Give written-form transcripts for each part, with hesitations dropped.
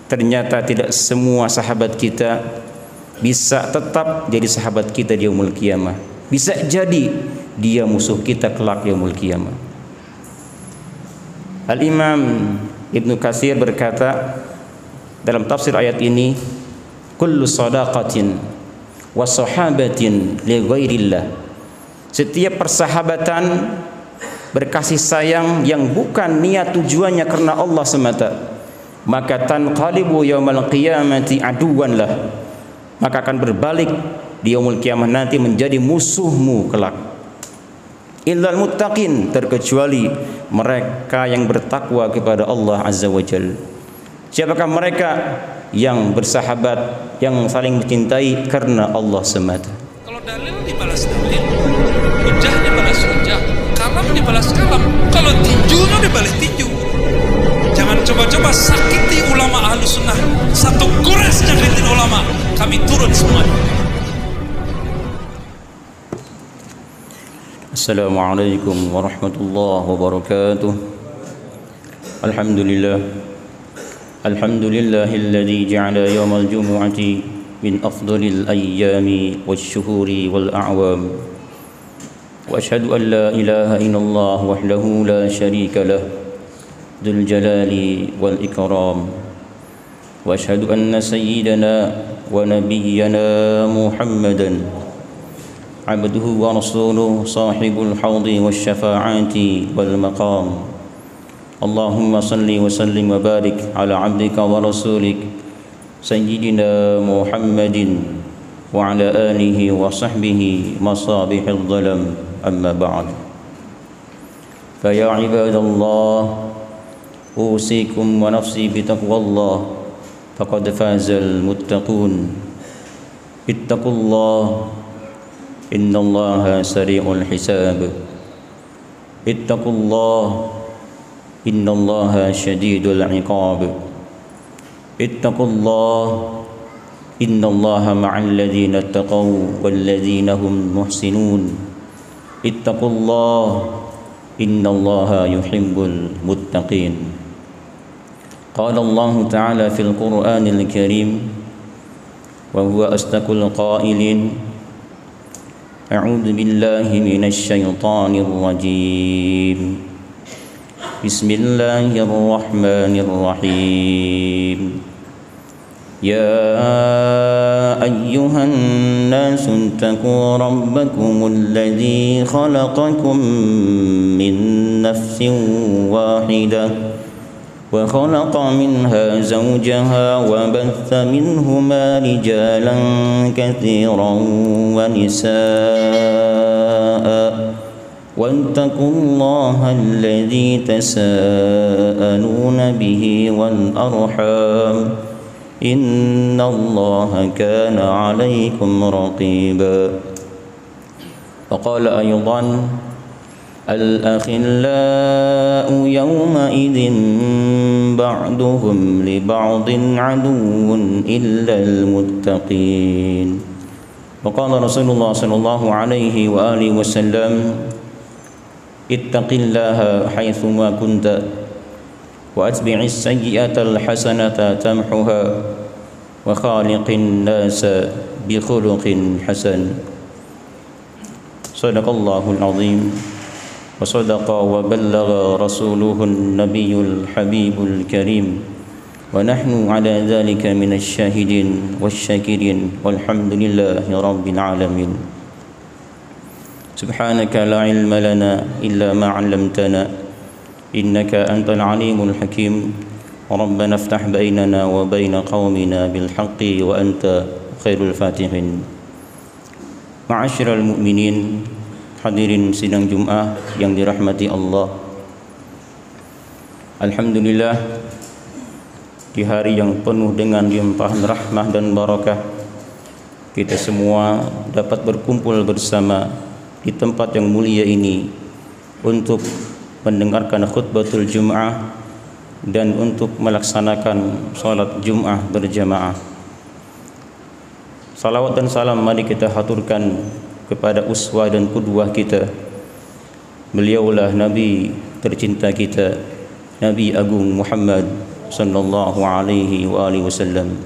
ternyata tidak semua sahabat kita bisa tetap jadi sahabat kita di yaumul qiyamah. Bisa jadi dia musuh kita kelak yaumul qiyamah. Al-Imam Ibnu Katsir berkata dalam tafsir ayat ini, kullu sadaqatin wa sahabatin li ghairillah. Setiap persahabatan berkasih sayang yang bukan niat tujuannya karena Allah semata, maka tanqalibu yaumal qiyamati aduwan lah, maka akan berbalik di yaumul qiyamah nanti menjadi musuhmu kelak. Illal muttaqin, terkecuali mereka yang bertakwa kepada Allah Azza wa Jalla. Siapakah mereka? Yang bersahabat, yang saling mencintai karena Allah semata. Kalau dalil dibalas dalil, hujah dibalas hujah, kalam dibalas kalam, kalau tinju dibalas tinju. Jangan coba-coba sakiti ulama ahlu sunnah. Satu gores nyakitin ulama, kami turun semuanya. Assalamualaikum warahmatullahi wabarakatuh. Alhamdulillah, alhamdulillahilladzi ja'ala yawmal jumu'ati min afdalil ayyami wasyuhuri wal a'wam. Wa asyhadu an la ilaha illallah wahdahu la syarika lah, dzul jalali wal ikram. Wa asyhadu anna sayyidana wa nabiyyana Muhammadan abduhu wa rasuluh sahibul haudi wasyafa'ati wal maqam. Allahumma salli wa sallim wa barik ala abdika wa rasulik sayyidina Muhammadin wa ala alihi wa sahbihi masabihil dhalam, amma ba'd. Fa ya ibadallah, usikum wa nafsi bitaqwallah, faqad fazal muttaqun. Ittaqullah, innallaha sari'ul hisab. Ittaqullah, innallaha syadidul iqab. Ittaqullah, innallaha ma'al ladzina taqaw wal ladzina hum muhsinun. Ittaqullah, innallaha yuhibbul muttaqin. Qala Allah Ta'ala fil Qur'anil Karim wa huwa asdaqul qailin, a'udzu billahi minasy syaithanir rajim. Bismillahirrahmanirrahim. Ya ayyuhan nasu taqu rabbakumul ladzi khalaqakum min nafsin wahidah wa khalaqa minha zawjaha wa batha minhuma rijalan katsiran wa nisaa. واتقوا الله الذي تساءلون به والأرحام إن الله كان عليكم رقيبا. وقال أيضا الأخلاء يومئذ بعضهم لبعض عدو إلا المتقين. وقال رسول الله صلى الله عليه وآله وسلم ittaqillaha haitsuma kunta wa atbi'is sayyi'atal hasanata tamhuha wa khaliqin nasa bi khuluqin hasan. Shadaqallahul azim wa sadaqa wa ballagha rasuluhun nabiyyul habibul karim wa nahnu ala dzalika minasy syahidin wasyakirin walhamdulillahi rabbil alamin. Subhanaka la ilma lana illa ma 'allamtana innaka antal alimul hakim. Rabbana iftah bainana wa baina qaumina bil haqqi wa anta khairul fatihin. Ma'asyiral mu'minin, hadirin sidang Jumat yang dirahmati Allah. Alhamdulillah, di hari yang penuh dengan limpahan rahmah dan barakah, kita semua dapat berkumpul bersama di tempat yang mulia ini untuk mendengarkan khutbatul Jum'ah dan untuk melaksanakan salat Jum'ah berjamaah. Salawat dan salam mari kita haturkan kepada uswah dan qudwah kita. Beliaulah Nabi tercinta kita, Nabi Agung Muhammad sallallahu alaihi wasallam.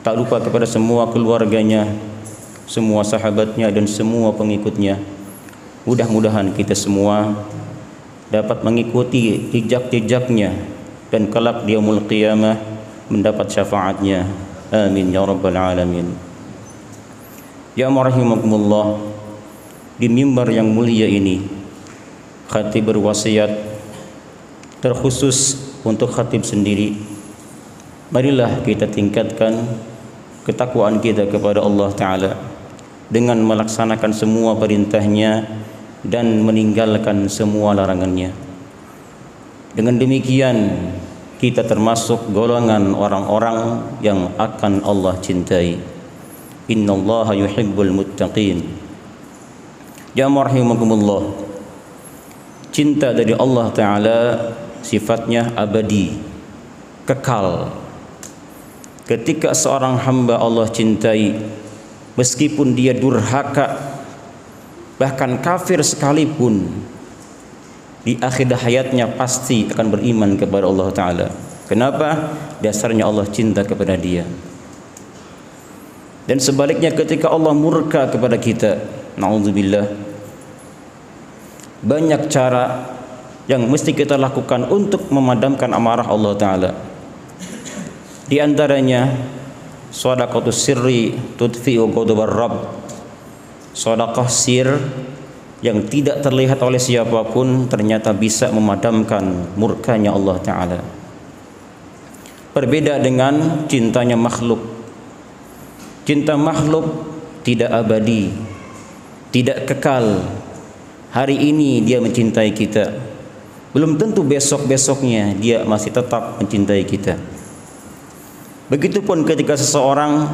Tak lupa kepada semua keluarganya, semua sahabatnya dan semua pengikutnya. Mudah-mudahan kita semua dapat mengikuti jejak-jejaknya dan kelak di yaumul qiyamah mendapat syafaatnya. Amin ya rabbal alamin. Ya rahimakumullah, di mimbar yang mulia ini khatib berwasiat terkhusus untuk khatib sendiri. Marilah kita tingkatkan ketakwaan kita kepada Allah Ta'ala dengan melaksanakan semua perintahnya dan meninggalkan semua larangannya. Dengan demikian kita termasuk golongan orang-orang yang akan Allah cintai. Innallaha yuhibbul muttaqin. Ya rahimakumullah, cinta dari Allah Ta'ala sifatnya abadi, kekal. Ketika seorang hamba Allah cintai, meskipun dia durhaka, bahkan kafir sekalipun, di akhir hayatnya pasti akan beriman kepada Allah Ta'ala. Kenapa? Dasarnya Allah cinta kepada dia. Dan sebaliknya ketika Allah murka kepada kita, na'udzubillah, banyak cara yang mesti kita lakukan untuk memadamkan amarah Allah Ta'ala. Di antaranya shadaqatus sirri tudfi'u ghadabar rabb. Sedekah sir yang tidak terlihat oleh siapapun ternyata bisa memadamkan murkanya Allah Ta'ala. Berbeda dengan cintanya makhluk. Cinta makhluk tidak abadi, tidak kekal. Hari ini dia mencintai kita, belum tentu besok-besoknya dia masih tetap mencintai kita. Begitupun ketika seseorang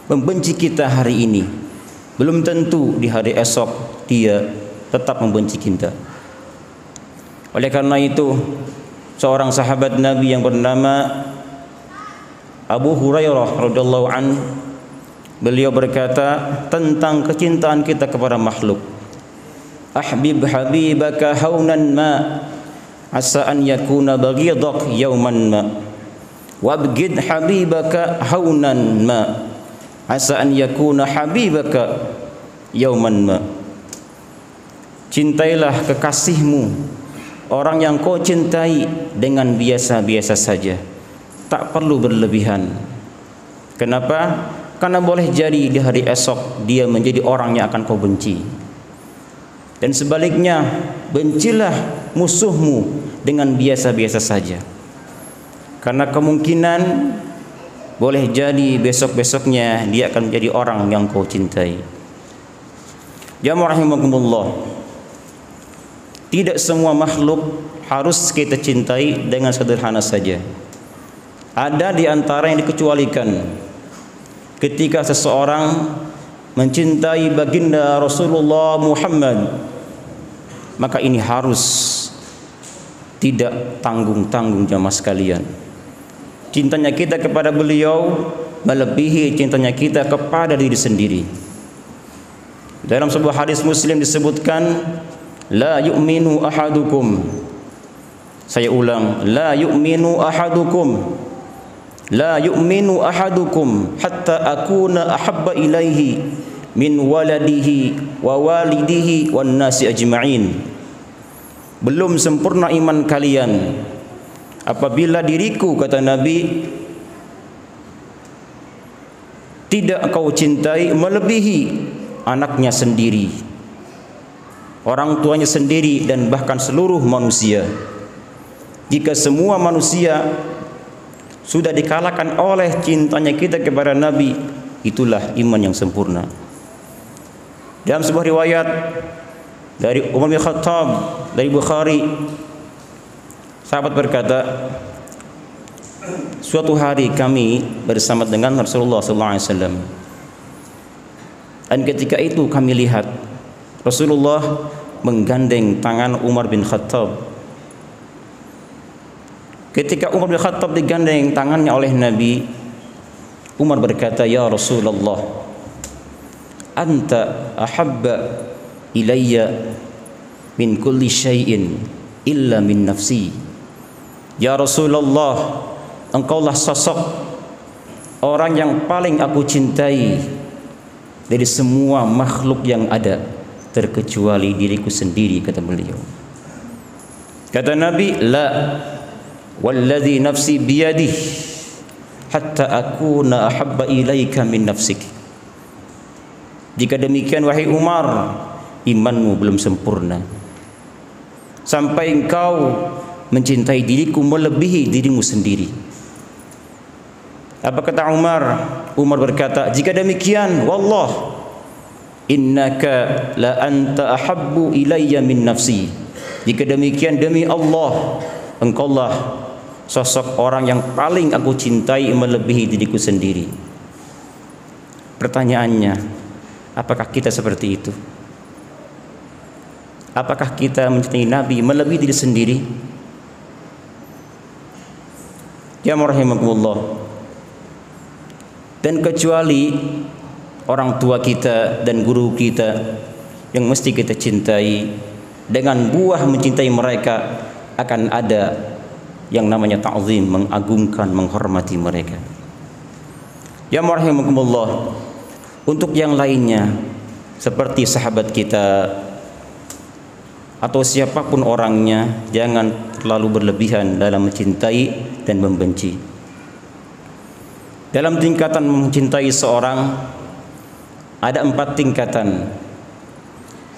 membenci kita hari ini, belum tentu di hari esok dia tetap membenci kita. Oleh karena itu, seorang sahabat Nabi yang bernama Abu Hurairah radhiyallahu an, beliau berkata tentang kecintaan kita kepada makhluk, ahbib habibaka haunan ma asa an yakuna baghidak yauman ma wabghid habibaka haunan ma asa an yakuna habibaka yauman ma. Cintailah kekasihmu, orang yang kau cintai, dengan biasa-biasa saja, tak perlu berlebihan. Kenapa? Karena boleh jadi di hari esok dia menjadi orang yang akan kau benci. Dan sebaliknya, bencilah musuhmu dengan biasa-biasa saja, karena kemungkinan boleh jadi besok-besoknya dia akan menjadi orang yang kau cintai. Jamaah rahimakumullah, tidak semua makhluk harus kita cintai dengan sederhana saja. Ada di antara yang dikecualikan. Ketika seseorang mencintai baginda Rasulullah Muhammad, maka ini harus tidak tanggung-tanggung jamaah sekalian. Cintanya kita kepada beliau melebihi cintanya kita kepada diri sendiri. Dalam sebuah hadis Muslim disebutkan, la yu'minu ahadukum. Saya ulang, la yu'minu ahadukum. La yu'minu ahadukum hatta akuna ahabba ilaihi min waladihi wa walidihi wan nasi ajma'in. Belum sempurna iman kalian apabila diriku, kata Nabi, tidak kau cintai melebihi anaknya sendiri, orang tuanya sendiri, dan bahkan seluruh manusia. Jika semua manusia sudah dikalahkan oleh cintanya kita kepada Nabi, itulah iman yang sempurna. Dalam sebuah riwayat dari Umar bin Khattab dari Bukhari, sahabat berkata, suatu hari kami bersama dengan Rasulullah SAW, dan ketika itu kami lihat Rasulullah menggandeng tangan Umar bin Khattab. Ketika Umar bin Khattab digandeng tangannya oleh Nabi, Umar berkata, ya Rasulullah, anta ahabba ilayya min kulli syai'in illa min nafsi. Ya Rasulullah, engkaulah sosok orang yang paling aku cintai dari semua makhluk yang ada, terkecuali diriku sendiri, kata beliau. Kata Nabi, la walladzi nafsi biyadih hatta akuna ahabba ilaika min nafsik. Jika demikian wahai Umar, imanmu belum sempurna sampai engkau mencintai diriku melebihi dirimu sendiri. Apa kata Umar? Umar berkata, jika demikian, wallah innaka la anta ahabbu ilayya min nafsi. Jika demikian, demi Allah, engkaulah sosok orang yang paling aku cintai melebihi diriku sendiri. Pertanyaannya, apakah kita seperti itu? Apakah kita mencintai Nabi melebihi diri sendiri? Ya rahimakumullah. Dan kecuali orang tua kita dan guru kita yang mesti kita cintai, dengan buah mencintai mereka akan ada yang namanya ta'zim, mengagungkan, menghormati mereka. Ya rahimakumullah. Untuk yang lainnya seperti sahabat kita atau siapapun orangnya, jangan terlalu berlebihan dalam mencintai dan membenci. Dalam tingkatan mencintai seorang ada 4 tingkatan.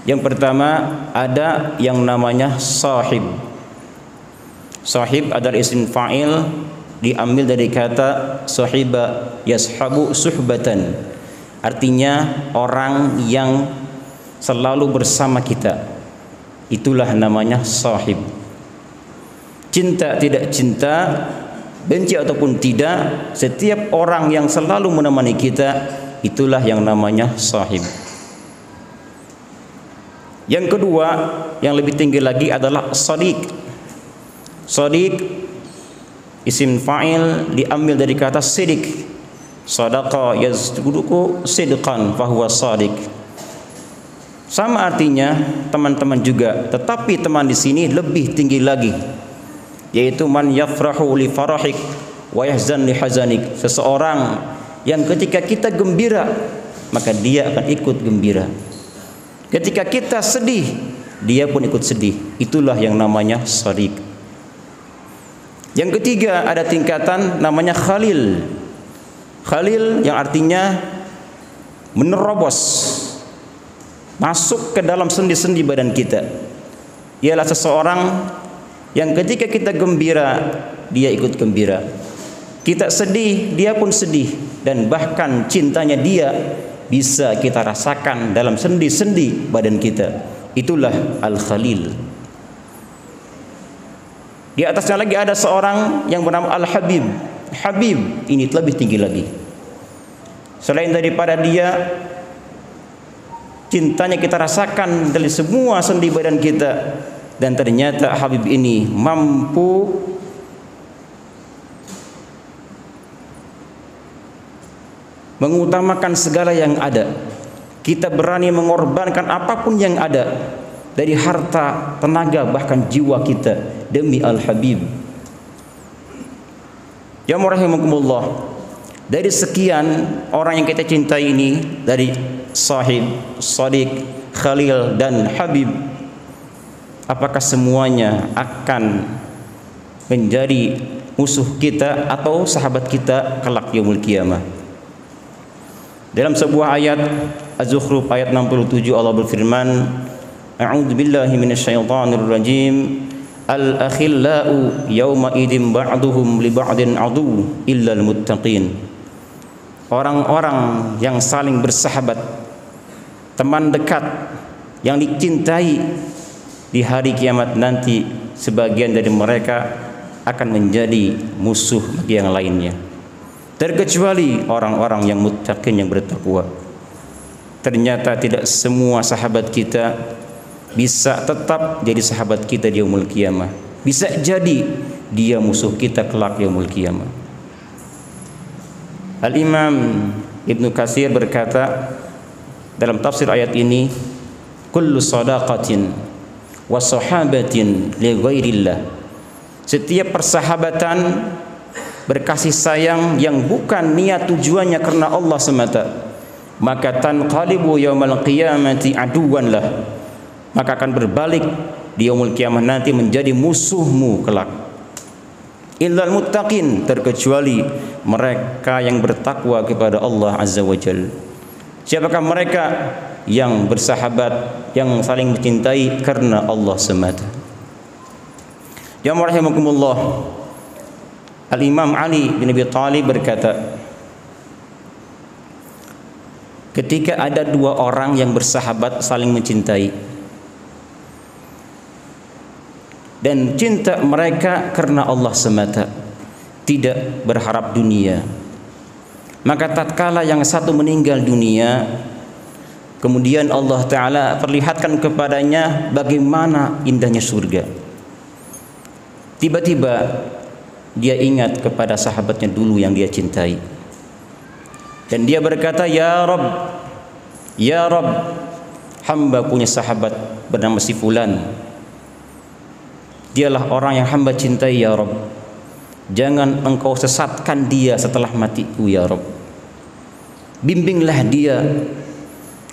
Yang pertama ada yang namanya sahib. Sahib adalah isim fa'il, diambil dari kata sahiba yashabu suhbatan. Artinya orang yang selalu bersama kita. Itulah namanya sahib. Cinta tidak cinta, benci ataupun tidak, setiap orang yang selalu menemani kita, itulah yang namanya sahib. Yang kedua, yang lebih tinggi lagi adalah sadiq. Sadiq isim fa'il diambil dari kata sidik. Sadaqa yazduku sidqan fahuwa sadiq. Sama artinya teman-teman juga, tetapi teman di sini lebih tinggi lagi, yaitu man yafrahu li farahik wa yahzan li hazanik. Seseorang yang ketika kita gembira maka dia akan ikut gembira. Ketika kita sedih, dia pun ikut sedih. Itulah yang namanya sadiq. Yang ketiga ada tingkatan namanya khalil. Khalil yang artinya menerobos, masuk ke dalam sendi-sendi badan kita. Ialah seseorang yang ketika kita gembira, dia ikut gembira. Kita sedih, dia pun sedih. Dan bahkan cintanya dia bisa kita rasakan dalam sendi-sendi badan kita. Itulah Al-Khalil. Di atasnya lagi ada seorang yang bernama Al-Habib. Habib ini lebih tinggi lagi. Selain daripada dia, cintanya kita rasakan dari semua sendi badan kita. Dan ternyata Habib ini mampu mengutamakan segala yang ada. Kita berani mengorbankan apapun yang ada, dari harta, tenaga, bahkan jiwa kita demi Al-Habib. Ya rahimakumullah. Dari sekian orang yang kita cintai ini, dari sahib, sadiq, khalil dan habib, apakah semuanya akan menjadi musuh kita atau sahabat kita kelak yaumul qiyamah? Dalam sebuah ayat Az-Zukhruf ayat 67 Allah berfirman, A'udzu billahi minasyaitonir rajim. Al-akhillau yawma idzin ba'duhum li ba'din adu illal muttaqin. Orang-orang yang saling bersahabat, teman dekat yang dicintai, di hari kiamat nanti sebagian dari mereka akan menjadi musuh bagi yang lainnya, terkecuali orang-orang yang muttaqin, yang bertakwa. Ternyata tidak semua sahabat kita bisa tetap jadi sahabat kita di yaumul qiyamah. Bisa jadi dia musuh kita kelak yaumul qiyamah. Al-Imam Ibnu Katsir berkata dalam tafsir ayat ini, kullu shadaqatin wa sahabatin li ghairillah. setiap persahabatan berkasih sayang yang bukan niat tujuannya karena Allah semata, maka tanqalibu yaumal qiyamati aduwan lah, maka akan berbalik di yaumul qiyamah nanti menjadi musuhmu kelak. Illal muttaqin, terkecuali mereka yang bertakwa kepada Allah Azza wa Jalla. Siapakah mereka? Yang bersahabat, yang saling mencintai karena Allah semata. Jamaah rahimakumullah, Al-Imam Ali bin Abi Thalib berkata, ketika ada dua orang yang bersahabat saling mencintai dan cinta mereka karena Allah semata, tidak berharap dunia, maka tatkala yang satu meninggal dunia, kemudian Allah Ta'ala perlihatkan kepadanya bagaimana indahnya surga. Tiba-tiba dia ingat kepada sahabatnya dulu yang dia cintai, dan dia berkata, ya Rabb, hamba punya sahabat bernama si Fulan, dialah orang yang hamba cintai ya Rabb, jangan engkau sesatkan dia setelah matiku ya Rabb, bimbinglah dia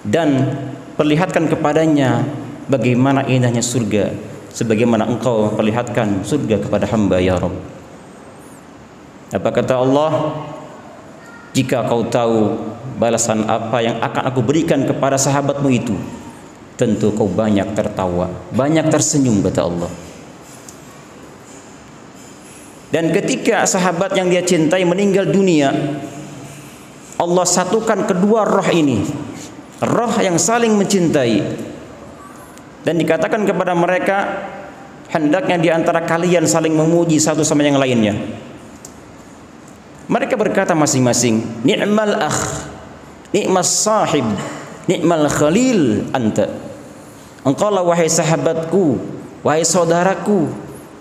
dan perlihatkan kepadanya bagaimana indahnya surga, sebagaimana engkau perlihatkan surga kepada hamba ya Rabb. Apa kata Allah? Jika kau tahu balasan apa yang akan aku berikan kepada sahabatmu itu, tentu kau banyak tertawa, banyak tersenyum, kata Allah. Dan ketika sahabat yang dia cintai meninggal dunia, Allah satukan kedua roh ini, roh yang saling mencintai, dan dikatakan kepada mereka, hendaknya di antara kalian saling memuji satu sama yang lainnya. Mereka berkata masing-masing, ni'mal akh, ni'mas sahib, ni'mal khalil anta. Engkaulah wahai sahabatku, wahai saudaraku,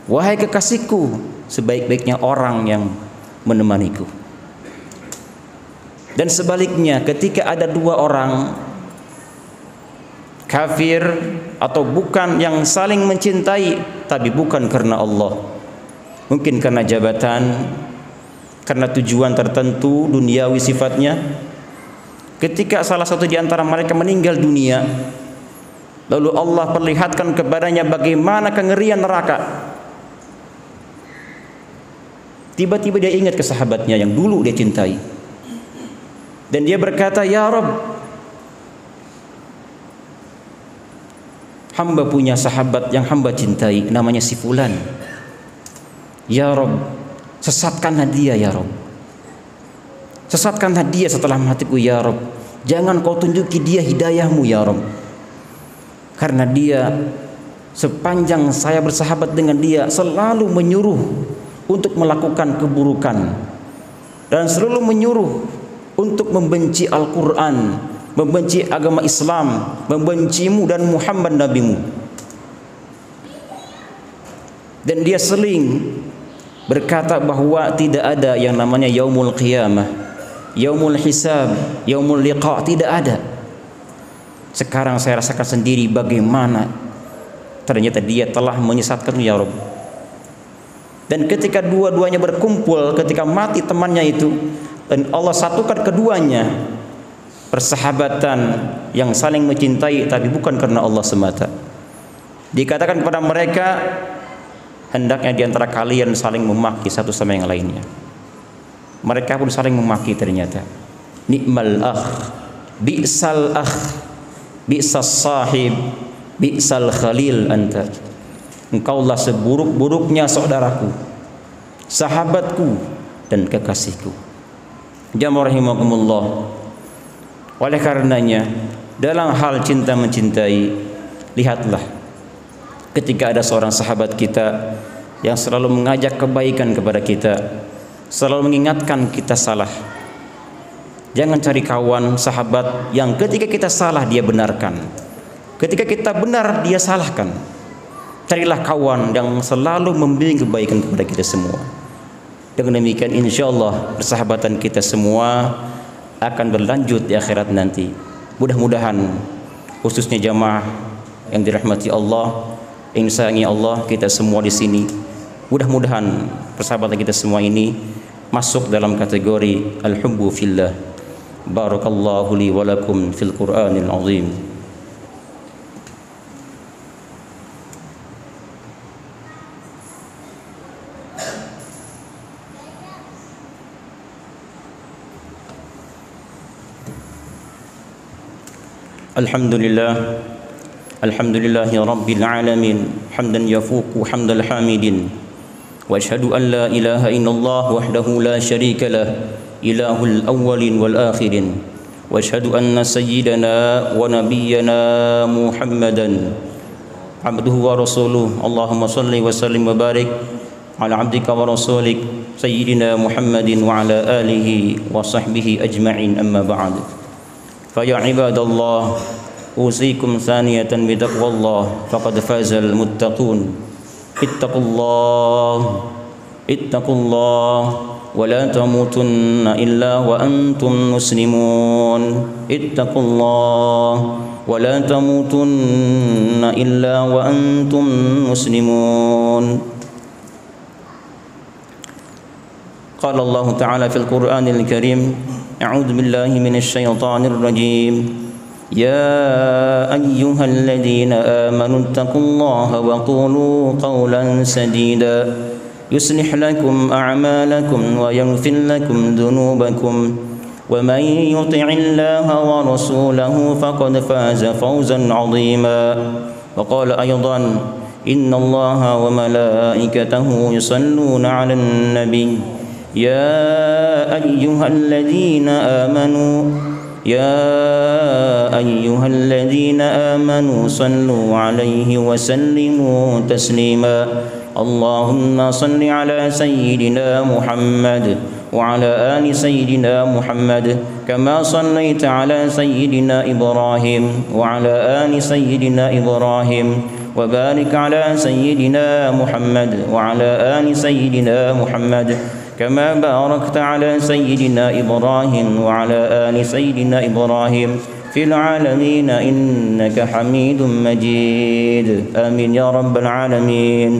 wahai kekasihku, sebaik-baiknya orang yang menemaniku. Dan sebaliknya, ketika ada dua orang kafir atau bukan yang saling mencintai, tapi bukan karena Allah, mungkin karena jabatan, karena tujuan tertentu duniawi sifatnya, ketika salah satu di antara mereka meninggal dunia, lalu Allah perlihatkan kepadanya bagaimana kengerian neraka, tiba-tiba dia ingat ke sahabatnya yang dulu dia cintai, dan dia berkata, ya Rabb, hamba punya sahabat yang hamba cintai, namanya si Fulan. Ya Rabb, sesatkanlah dia ya Rabb, sesatkanlah dia setelah matiku ya Rabb, jangan kau tunjuki dia hidayahmu ya Rabb, karena dia sepanjang saya bersahabat dengan dia selalu menyuruh untuk melakukan keburukan dan selalu menyuruh untuk membenci Al-Quran, membenci agama Islam, membencimu dan Muhammad nabimu. Dan dia sering berkata bahwa tidak ada yang namanya yaumul qiyamah, yaumul hisab, yaumul liqa, tidak ada. Sekarang saya rasakan sendiri bagaimana ternyata dia telah menyesatkan ya Rabb. Dan ketika dua-duanya berkumpul, ketika mati temannya itu, dan Allah satukan keduanya, persahabatan yang saling mencintai tapi bukan karena Allah semata, dikatakan kepada mereka, hendaknya di antara kalian saling memaki satu sama yang lainnya. Mereka pun saling memaki ternyata. Ni'mal akh, bi'sal akh, bi'sas sahib, bi'sal khalil anta. Engkaulah seburuk-buruknya saudaraku, sahabatku dan kekasihku. Jamaah rahimakumullah. Oleh karenanya, dalam hal cinta mencintai, lihatlah ketika ada seorang sahabat kita yang selalu mengajak kebaikan kepada kita, selalu mengingatkan kita salah. Jangan cari kawan sahabat yang ketika kita salah dia benarkan, ketika kita benar dia salahkan. Carilah kawan yang selalu membimbing kebaikan kepada kita semua. Dengan demikian insyaallah persahabatan kita semua akan berlanjut di akhirat nanti. Mudah-mudahan khususnya jamaah yang dirahmati Allah, insyaallah Allah, kita semua di sini Mudah-mudahan persahabatan kita semua ini masuk dalam kategori al-hubbu fillah. Barakallahu li wa lakum fil Qur'anil azim. Alhamdulillahi rabbil alamin, hamdan yafuqu hamdal hamidin, wa ashhadu an la ilaha illallah wahdahu la syarika lah, ilahul awwalin wal akhirin, wa ashhadu anna sayyidana wa nabiyyana Muhammadan abduhu wa rasuluh. Allahumma salli wa sallim wa barik ala abdika wa rasulik sayyidina Muhammadin wa ala alihi wa sahbihi ajma'in, amma ba'd. Faya ibadallah, usikum thaniyatan bitaqwallah, faqad fazal muttaqun. Ittaqullah wa la tamutunna illa wa antum muslimun. Ittaqullah wa la tamutunna illa wa antum muslimun. Qala Allah Ta'ala fil Qur'anil Karim, a'udzu billahi minasy syaithanir rajim. Ya ayyuhalladzina amanu taqullaha wa qulu qawlan sadida yuslih lakum a'malakum wa yaghfir lakum dhunubakum wa man yuti'illaha wa rasulahu faqad faza fawzan 'azima. Wa qala aydan innallaha wa malaikatahu yusalluna 'alan nabiy ya ayyuhalladzina amanu sallu alaihi wa sallimu taslima. Allahumma salli ala sayyidina Muhammad wa ala ali sayyidina Muhammad kama sallaita ala sayyidina Ibrahim wa ala ali sayyidina Ibrahim wa barik ala sayyidina Muhammad wa ala ali sayyidina Muhammad كما باركت على سيدنا إبراهيم وعلى آل سيدنا إبراهيم في العالمين إنك حميد مجيد. آمين يا رب العالمين.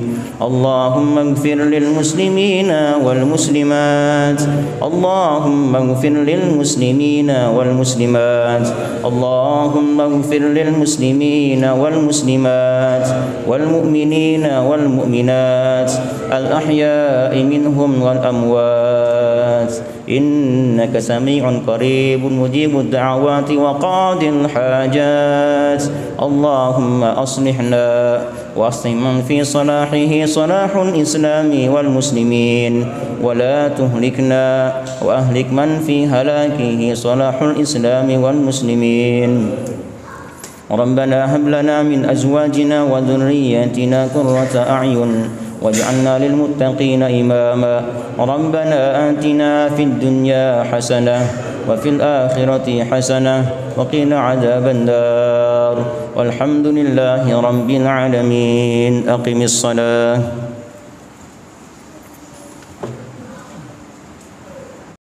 اللهم اغفر للمسلمين والمسلمات، اللهم اغفر للمسلمين والمسلمات، اللهم اغفر للمسلمين والمسلمات والمؤمنين والمؤمنات الأحياء منهم والأموات، إنك سميع قريب مجيب الدعوات وقاضي الحاجات. اللهم أصلحنا وأصلح من في صلاحه صلاح الإسلام والمسلمين، ولا تهلكنا وأهلك من في هلاكه صلاح الإسلام والمسلمين. ربنا هب لنا من أزواجنا وذرياتنا قرة أعين واجعلنا للمتقين إماما. ربنا آتنا في الدنيا حسنة وفي الآخرة حسنة وقنا عذاب النار. والحمد لله رب العالمين. أقم الصلاة.